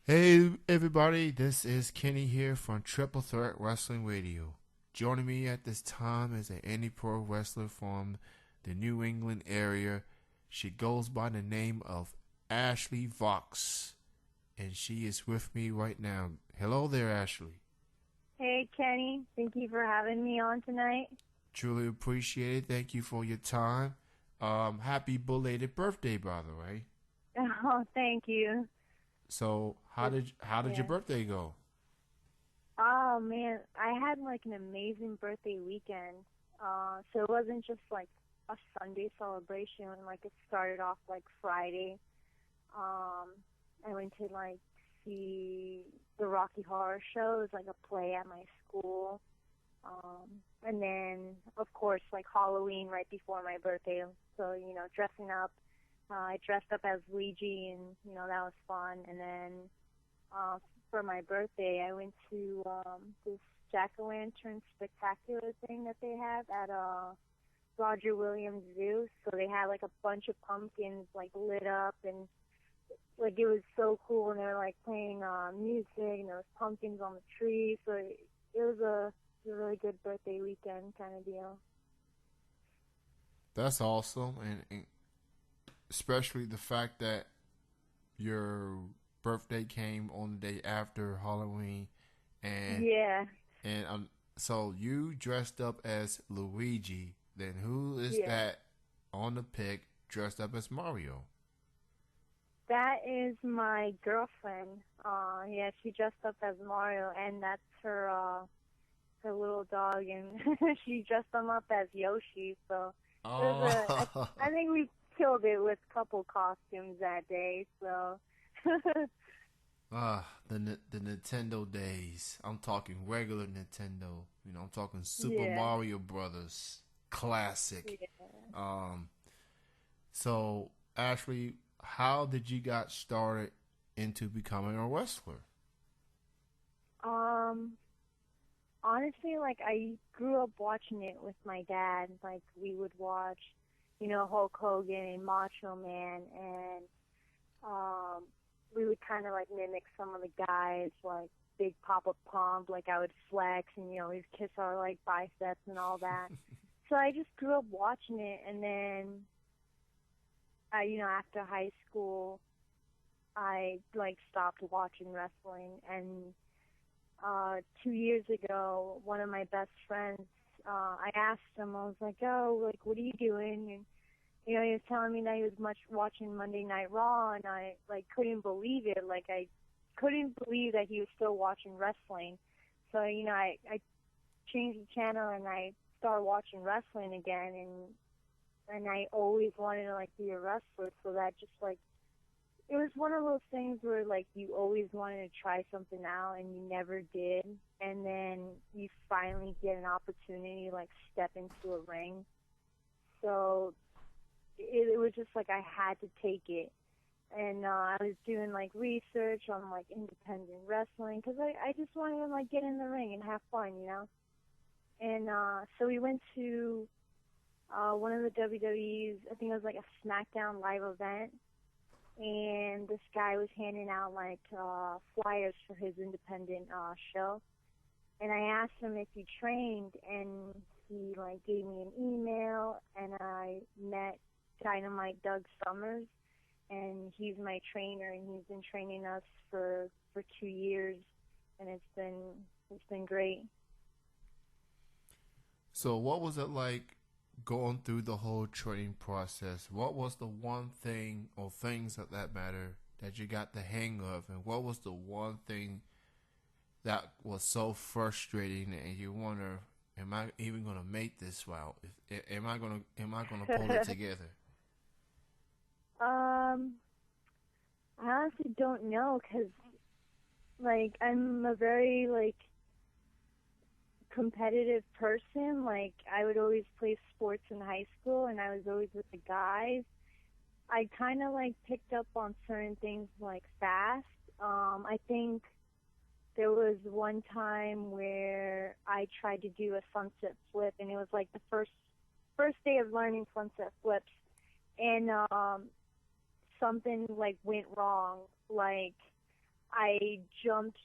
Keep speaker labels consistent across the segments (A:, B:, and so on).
A: Hey everybody, this is Kenny here from Triple Threat Wrestling Radio. Joining me at this time is an Indy Pro wrestler from the New England area. She goes by the name of Ashley Vox, and she is with me right now. Hello there, Ashley.
B: Hey, Kenny. Thank you for having me on tonight.
A: Truly appreciate it. Thank you for your time. Happy belated birthday, by the way.
B: Oh, thank you.
A: So, how
B: It's,
A: did your
B: yeah.
A: birthday go?
B: Oh, man. I had like an amazing birthday weekend. So it wasn't just like a Sunday celebration. Like it started off like Friday. Um, I went to like see the Rocky Horror Show. It was like a play at my school. Um, and then, of course, like Halloween right before my birthday. So, dressing up. I dressed up as Luigi, and that was fun. And then uh, for my birthday, I went to this jack o' lantern spectacular thing that they have at Roger Williams Zoo. So they had like a bunch of pumpkins like lit up, and like it was so cool. And they were like playing music, and there was pumpkins on the tree. So it was a really good birthday weekend kind of deal.
A: That's awesome, and especially the fact that your birthday came on the day after Halloween, and
B: Yeah,
A: and so you dressed up as Luigi. Then who is
B: yeah.
A: that on the pic dressed up as Mario?
B: That is my girlfriend. Yeah, she dressed up as Mario, and that's her little dog, and she dressed them up as Yoshi. So it was I
A: Oh,
B: think we killed it with couple costumes that day. So
A: the Nintendo days. I'm talking regular Nintendo. I'm talking Super
B: yeah,
A: Mario Brothers classic.
B: yeah.
A: Um, so Ashley, how did you got started into becoming a wrestler?
B: Um, Honestly, like I grew up watching it with my dad. Like we would watch, Hulk Hogan and Macho Man, and um, we would kind of like mimic some of the guys, like Big Papa Pump. Like I would flex and we'd kiss our like biceps and all that. So I just grew up watching it, and then after high school, I like stopped watching wrestling, and 2 years ago, one of my best friends, I asked him, I was like, oh, like, what are you doing? And, he was telling me that he was much watching Monday Night Raw, and I, like, couldn't believe it. Like, I couldn't believe that he was still watching wrestling. So, I changed the channel, and I started watching wrestling again, and I always wanted to, like, be a wrestler, so that just, like, it was one of those things where like you always wanted to try something out and you never did, and then you finally get an opportunity to like step into a ring. So it was just like I had to take it. And I was doing like research on like independent wrestling because I just wanted to like get in the ring and have fun. And so we went to one of the WWE's, I think it was like a SmackDown live event, and this guy was handing out like flyers for his independent show. And I asked him if he trained, and he like gave me an email, and I met Dynamite Doug Summers, and he's my trainer, and he's been training us for 2 years, and it's been great.
A: So what was it like going through the whole training process? What was the one thing or things of that matter that you got the hang of, and what was the one thing that was so frustrating and you wonder, am I even gonna make this route? Am I gonna pull it together?
B: um, I honestly don't know because like I'm a very like competitive person. Like I would always play sports in high school, and I was always with the guys. I kind of like picked up on certain things like fast. I think there was one time where I tried to do a sunset flip, and it was like the first day of learning sunset flips, and something like went wrong. Like I jumped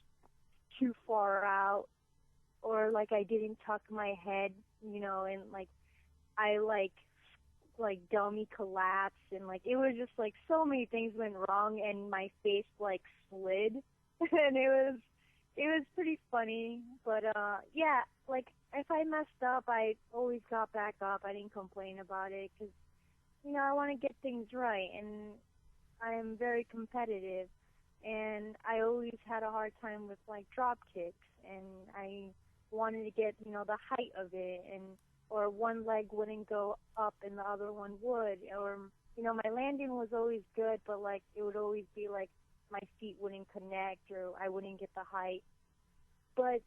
B: too far out, or like I didn't tuck my head, and like I like dummy collapsed, and like it was just like so many things went wrong, and my face like slid, and it was pretty funny. But yeah, like if I messed up, I always got back up. I didn't complain about it because I want to get things right, and I am very competitive, and I always had a hard time with like drop kicks, and I wanted to get the height of it, and or one leg wouldn't go up and the other one would, or my landing was always good, but like it would always be like my feet wouldn't connect or I wouldn't get the height. But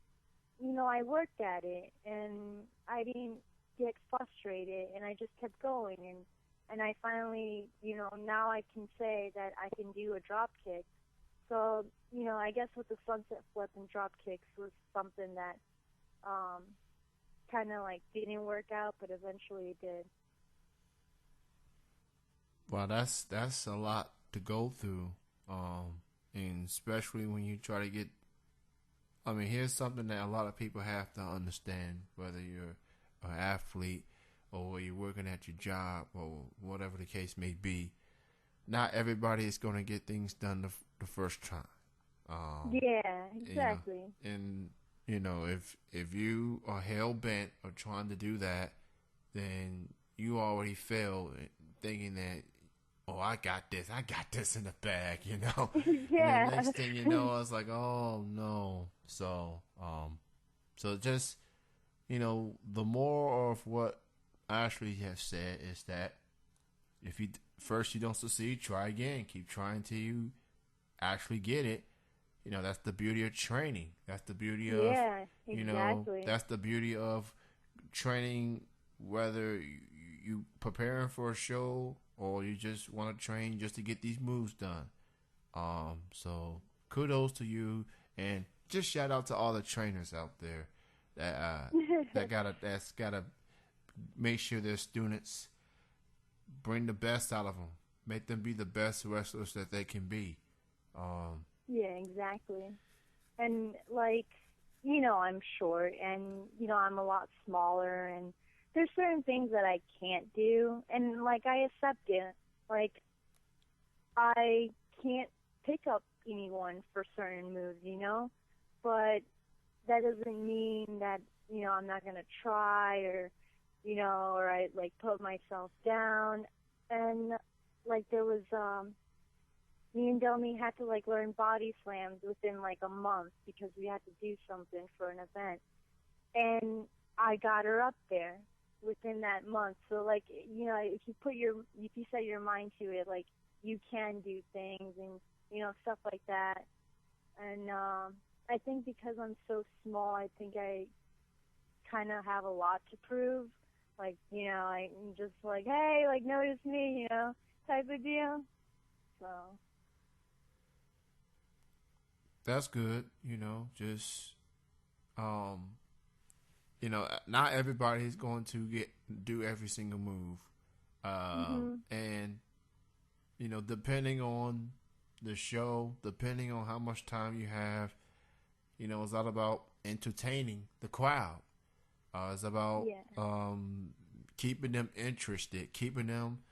B: I worked at it, and I didn't get frustrated, and I just kept going, and I finally, now I can say that I can do a drop kick. So, I guess with the sunset flip and drop kicks was something that kind of like didn't work out, but eventually it did.
A: Well, that's a lot to go through, and especially when you try to get. I mean, here's something that a lot of people have to understand, whether you're an athlete or you're working at your job or whatever the case may be. Not everybody is going to get things done the first time.
B: Yeah, exactly.
A: And if you are hell bent or trying to do that, then you already failed thinking that, oh, I got this in the bag. And then
B: Yeah.
A: next thing you know, I was like, oh no. So just the more of what Ashley has said is that if you first you don't succeed, try again. Keep trying till you actually get it. That's the beauty of training. That's the beauty of
B: Yeah, exactly.
A: that's the beauty of training. Whether you preparing for a show or you just want to train just to get these moves done. So kudos to you, and just shout out to all the trainers out there that that's gotta make sure their students bring the best out of them, make them be the best wrestlers that they can be.
B: Yeah, exactly. And like, I'm short, and I'm a lot smaller, and there's certain things that I can't do, and like I accept it. Like I can't pick up anyone for certain moves. But that doesn't mean that I'm not gonna try, or I like put myself down. And like there was me and Delmy had to like learn body slams within like a month because we had to do something for an event, and I got her up there within that month. So like if you set your mind to it, like you can do things, and stuff like that. And I think because I'm so small, I think I kind of have a lot to prove. Like I'm just like, hey, like notice me, type of deal. So
A: That's good. Just not everybody is going to do every single move,
B: mhm.
A: and depending on the show, depending on how much time you have, it's all about entertaining the crowd. It's about
B: Yeah.
A: keeping them interested, keeping them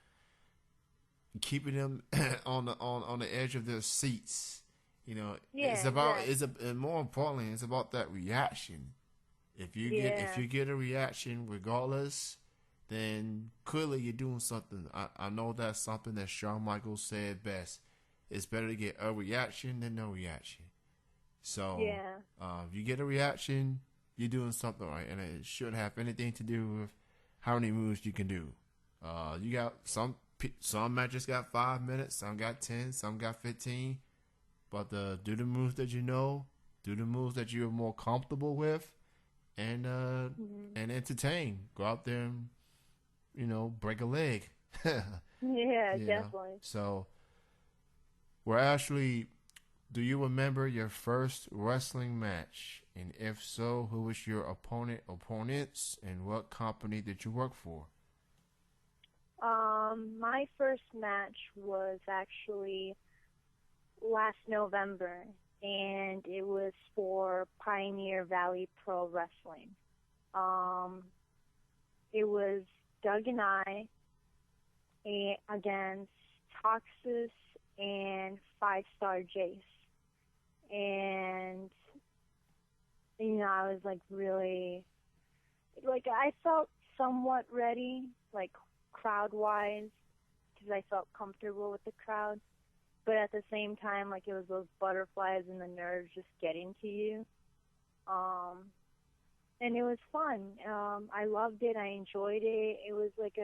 A: on the edge of their seats. It's
B: Yeah,
A: about
B: exactly.
A: and more importantly, it's about that reaction. If
B: Yeah.
A: you get a reaction regardless, then clearly you're doing something. I know that's something that Shawn Michaels said best. It's better to get a reaction than no reaction. So
B: Yeah.
A: if you get a reaction, you're doing something right, and it shouldn't have anything to do with how many moves you can do. You got some matches got 5 minutes, some got 10, some got 15. But do the moves that you know, do the moves that you're more comfortable with, and
B: Mhm.
A: entertain. Go out there and break a leg.
B: Yeah, definitely.
A: So we're actually. Do you remember your first wrestling match? And if so, who was your opponents, and what company did you work for?
B: My first match was actually last November, and it was for Pioneer Valley Pro Wrestling. Um, it was Doug and I against Toxus and Five Star Jace. And, I was like really, like I felt somewhat ready, like crowd-wise, because I felt comfortable with the crowd. But at the same time, like it was those butterflies and the nerves just getting to you. Um, and it was fun. I loved it. I enjoyed it. It was like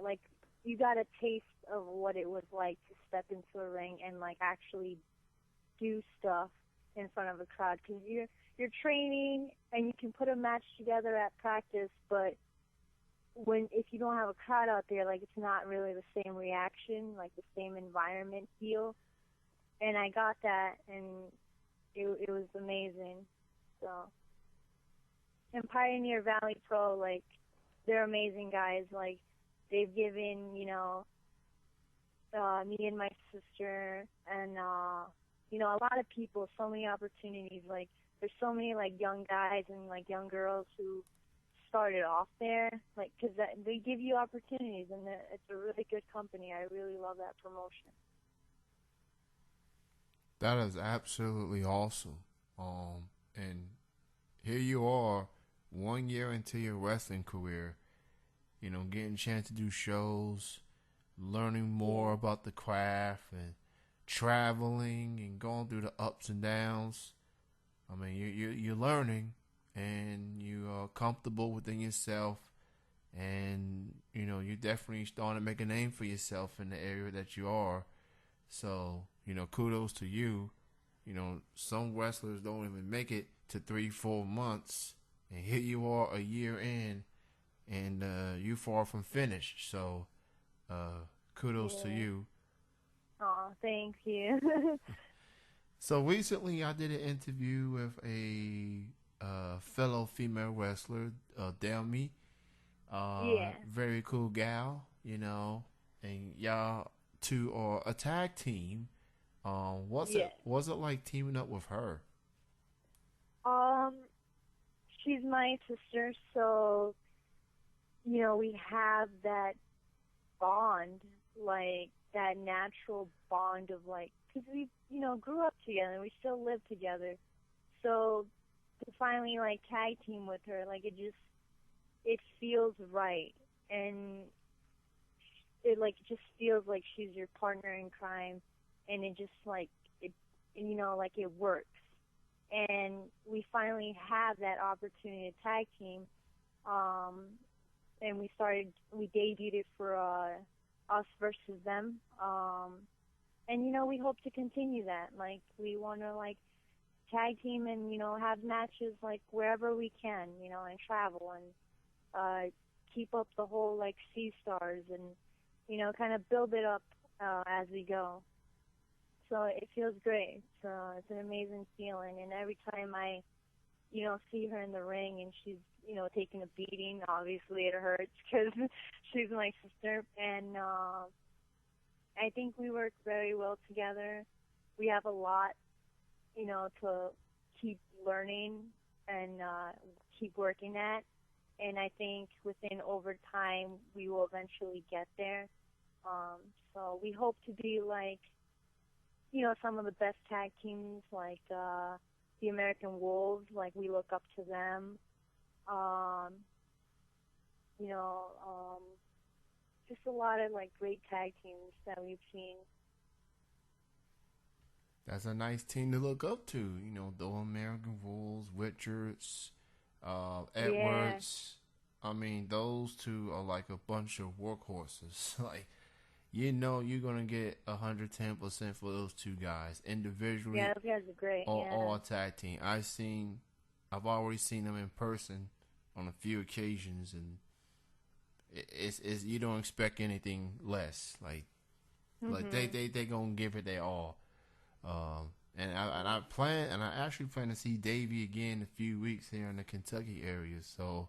B: like you got a taste of what it was like to step into a ring and like actually do stuff in front of a crowd, because you're training and you can put a match together at practice, but if you don't have a crowd out there, like it's not really the same reaction, like the same environment feel. And I got that, and it was amazing. So, and Pioneer Valley Pro, like they're amazing guys. Like they've given me and my sister and a lot of people so many opportunities. Like there's so many like young guys and like young girls who started off there, like because they give you opportunities, and it's a really good company. I really love that promotion.
A: That is absolutely awesome. And here you are, 1 year into your wrestling career, getting a chance to do shows, learning more about the craft, and traveling and going through the ups and downs. I mean, you're learning, and you are comfortable within yourself, and you're definitely starting to make a name for yourself in the area that you are. So kudos to you. Some wrestlers don't even make it to 3-4 months, and here you are a year in, and you far from finished. So kudos to you.
B: Oh, thank you.
A: So recently, I did an interview with a fellow female wrestler, Delmy.
B: Yeah.
A: Very cool gal, and y'all two are a tag team. Was it like teaming up with her?
B: She's my sister, so we have that bond, like that natural bond of like, because we grew up together and we still live together. So to finally like tag team with her, like it feels right, and it just feels like she's your partner in crime, and it just like it like it works. And we finally have that opportunity to tag team. And we debuted it for us versus them. And we hope to continue that. Like we want to like tag team and have matches like wherever we can, and travel and keep up the whole like C stars and kind of build it up as we go. So it feels great. So it's an amazing feeling. And every time I see her in the ring and she's taking a beating, obviously it hurts because she's my sister. And I think we work very well together. We have a lot to keep learning and keep working at. And I think over time we will eventually get there. So we hope to be like some of the best tag teams, like the American Wolves. Like we look up to them. Just a lot of like great tag teams that we've seen.
A: That's a nice team to look up to. The American Wolves, Richards, Edwards. I mean, those two are like a bunch of workhorses. Like, you're gonna get 110% for those two guys individually.
B: Yeah, those guys are great.
A: Or a tag team. I've already seen them in person on a few occasions, and it's you don't expect anything less. Like they gonna give it their all. And I actually plan to see Davey again in a few weeks here in the Kentucky area. So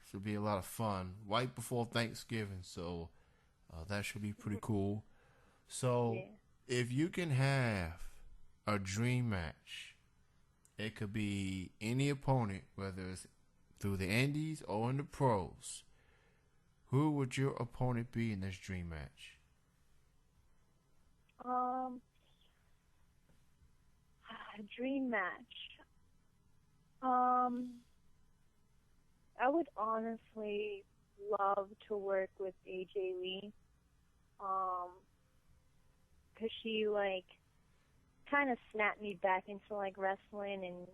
A: should be a lot of fun right before Thanksgiving. So that should be pretty cool. So if you can have a dream match. It could be any opponent, whether it's through the Indies or in the pros. Who would your opponent be in this dream match?
B: Um, Dream match. Um, I would honestly love to work with AJ Lee. Um, 'Cause she like kind of snapped me back into like wrestling, and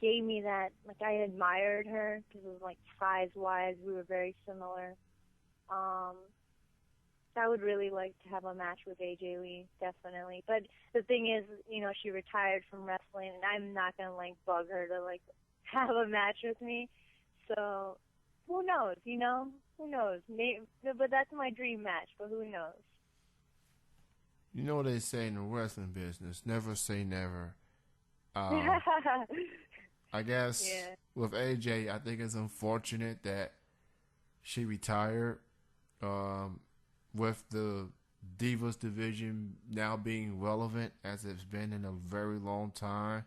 B: gave me that, like, I admired her because it was like size wise we were very similar. Um, I would really like to have a match with AJ Lee, definitely. But the thing is, she retired from wrestling, and I'm not gonna like bug her to like have a match with me. So who knows? Who knows? Maybe, but that's my dream match. But who knows?
A: You know what they say in the wrestling business: never say never. Um, I guess
B: Yeah.
A: with AJ, I think it's unfortunate that she retired. Um, with the Divas division now being relevant as it's been in a very long time.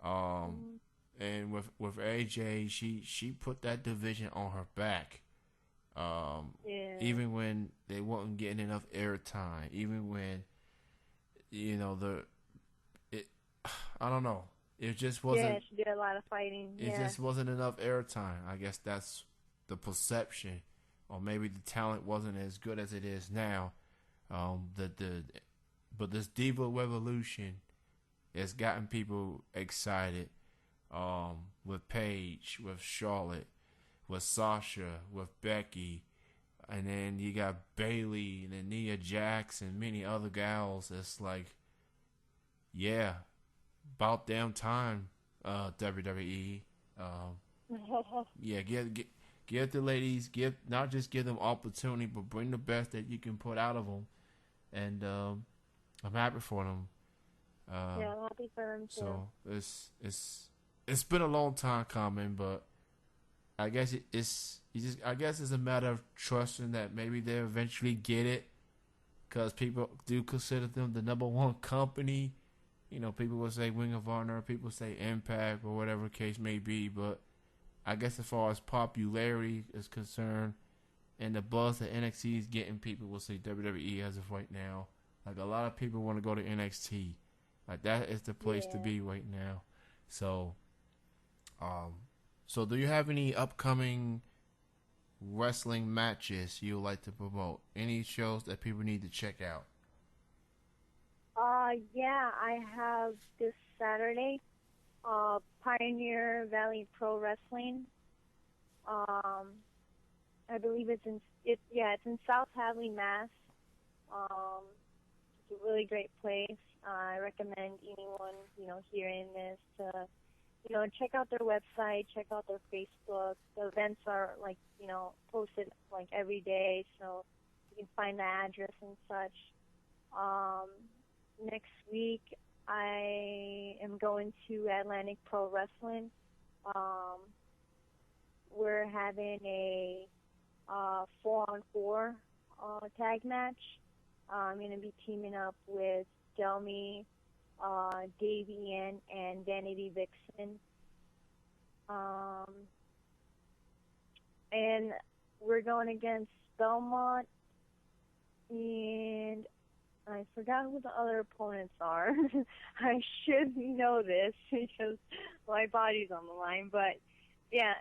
A: Um, and with AJ, she put that division on her back.
B: Yeah.
A: Even when they wasn't getting enough airtime, even when the it, I don't know, it just wasn't.
B: Yeah, she did a lot of fighting.
A: It
B: Yeah.
A: just wasn't enough airtime. I guess that's the perception, or maybe the talent wasn't as good as it is now. But this Diva Revolution has gotten people excited. With Paige, with Charlotte, with Sasha, with Becky, and then you got Bailey and then Nia Jax and many other gals. It's like, yeah, about damn time, WWE. Yeah, give the ladies, not just give them opportunity, but bring the best that you can put out of them. And I'm happy for them.
B: Yeah, I'm happy for them too.
A: So it's been a long time coming, but I guess I guess it's a matter of trusting that maybe they'll eventually get it, because people do consider them the number one company. People will say Ring of Honor, people say Impact, or whatever the case may be, but I guess as far as popularity is concerned and the buzz that NXT is getting, people will say WWE as of right now. Like, a lot of people want to go to NXT. Like, that is the place to be right now. So, so do you have any upcoming wrestling matches you would like to promote? Any shows that people need to check out?
B: Yeah, I have this Saturday, Pioneer Valley Pro Wrestling. I believe it's in South Hadley, Mass. It's a really great place. I recommend anyone, hearing this to, check out their website, check out their Facebook. The events are posted every day, so you can find the address and such. Next week, I am going to Atlantic Pro Wrestling. We're having a 4-on-4 tag match. I'm going to be teaming up with Delmy, Dave Ian, and Vanity Vixen. And we're going against Belmont, and I forgot who the other opponents are. I should know this because my body's on the line. But yeah,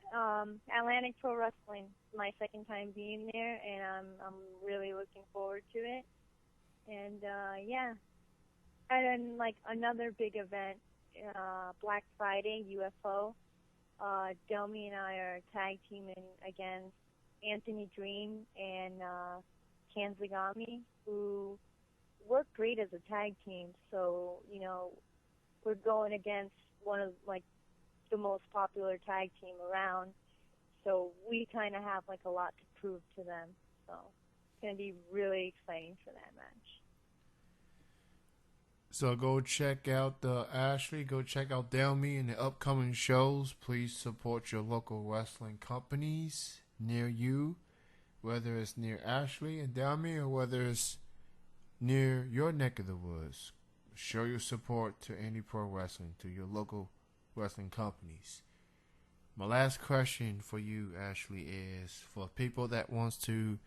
B: Atlantic Pro Wrestling is my second time being there, and I'm really looking forward to it. And yeah, and then another big event, Black Friday UFO. Delmy and I are tag teaming against Anthony Dream and Kanzagami, who work great as a tag team. So, we're going against one of the most popular tag team around. So we kind of have a lot to prove to them. So it's going to be really exciting for that match.
A: So go check out Ashley. Go check out Delmy and the upcoming shows. Please support your local wrestling companies near you, whether it's near Ashley and Delmy or whether it's near your neck of the woods. show your support to Indy Pro Wrestling, to your local wrestling companies. My last question for you, Ashley, is for people that wants to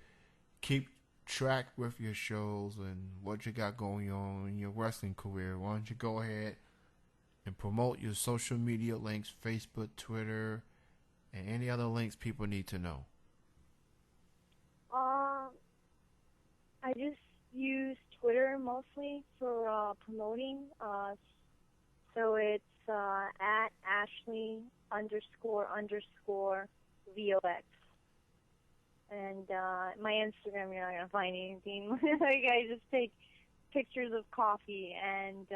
A: keep track with your shows and what you got going on in your wrestling career. Why don't you go ahead and promote your social media links, Facebook, Twitter, and any other links people need to know?
B: I just use Twitter mostly for promoting. So it's at Ashley __VOX. And my Instagram, you're not going to find anything. Like, I just take pictures of coffee. And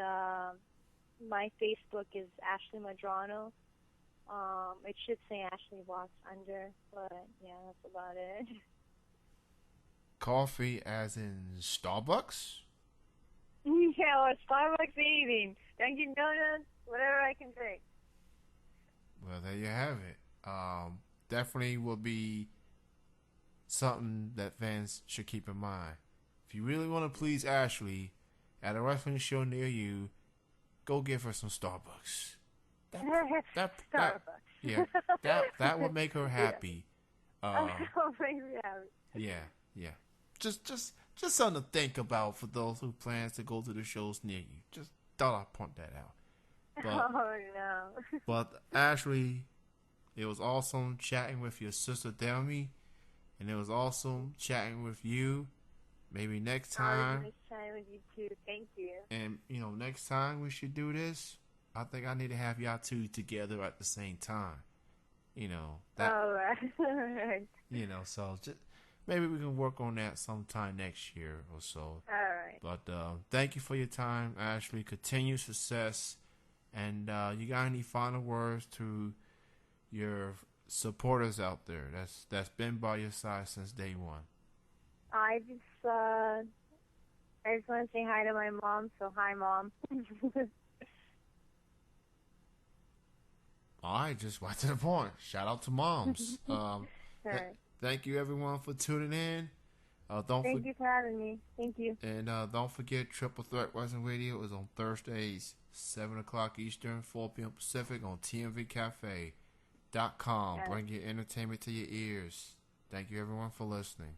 B: my Facebook is Ashley Madrano. It should say Ashley Vox under, but yeah, that's about it.
A: Coffee as in Starbucks?
B: Yeah, or Starbucks, anything. Dunkin' Donuts, whatever I can drink.
A: Well, there you have it. Definitely will be something that fans should keep in mind. If you really want to please Ashley at a wrestling show near you, go give her some Starbucks.
B: Starbucks.
A: Yeah, that would make her happy.
B: That'll make me happy.
A: Yeah. Just something to think about for those who plans to go to the shows near you. Just thought I'd point that out. But,
B: oh no.
A: But Ashley, it was awesome chatting with your sister Delmy, and it was awesome chatting with you. Maybe next time.
B: Nice chatting with you too. Thank you.
A: And next time we should do this. I think I need to have y'all two together at the same time.
B: All right.
A: So just maybe we can work on that sometime next year or so.
B: All right.
A: But thank you for your time, Ashley. Continued success. And you got any final words to your supporters out there that's been by your side since day one?
B: I just want to say hi to my mom. So hi, Mom.
A: All right, just right to the point. Shout out to moms.
B: All right.
A: Thank you, everyone, for tuning in.
B: Thank you for having me. Thank you.
A: And don't forget, Triple Threat Wrestling Radio is on Thursdays, 7 o'clock Eastern, 4 p.m. Pacific on TMVCafe.com. Bring your entertainment to your ears. Thank you, everyone, for listening.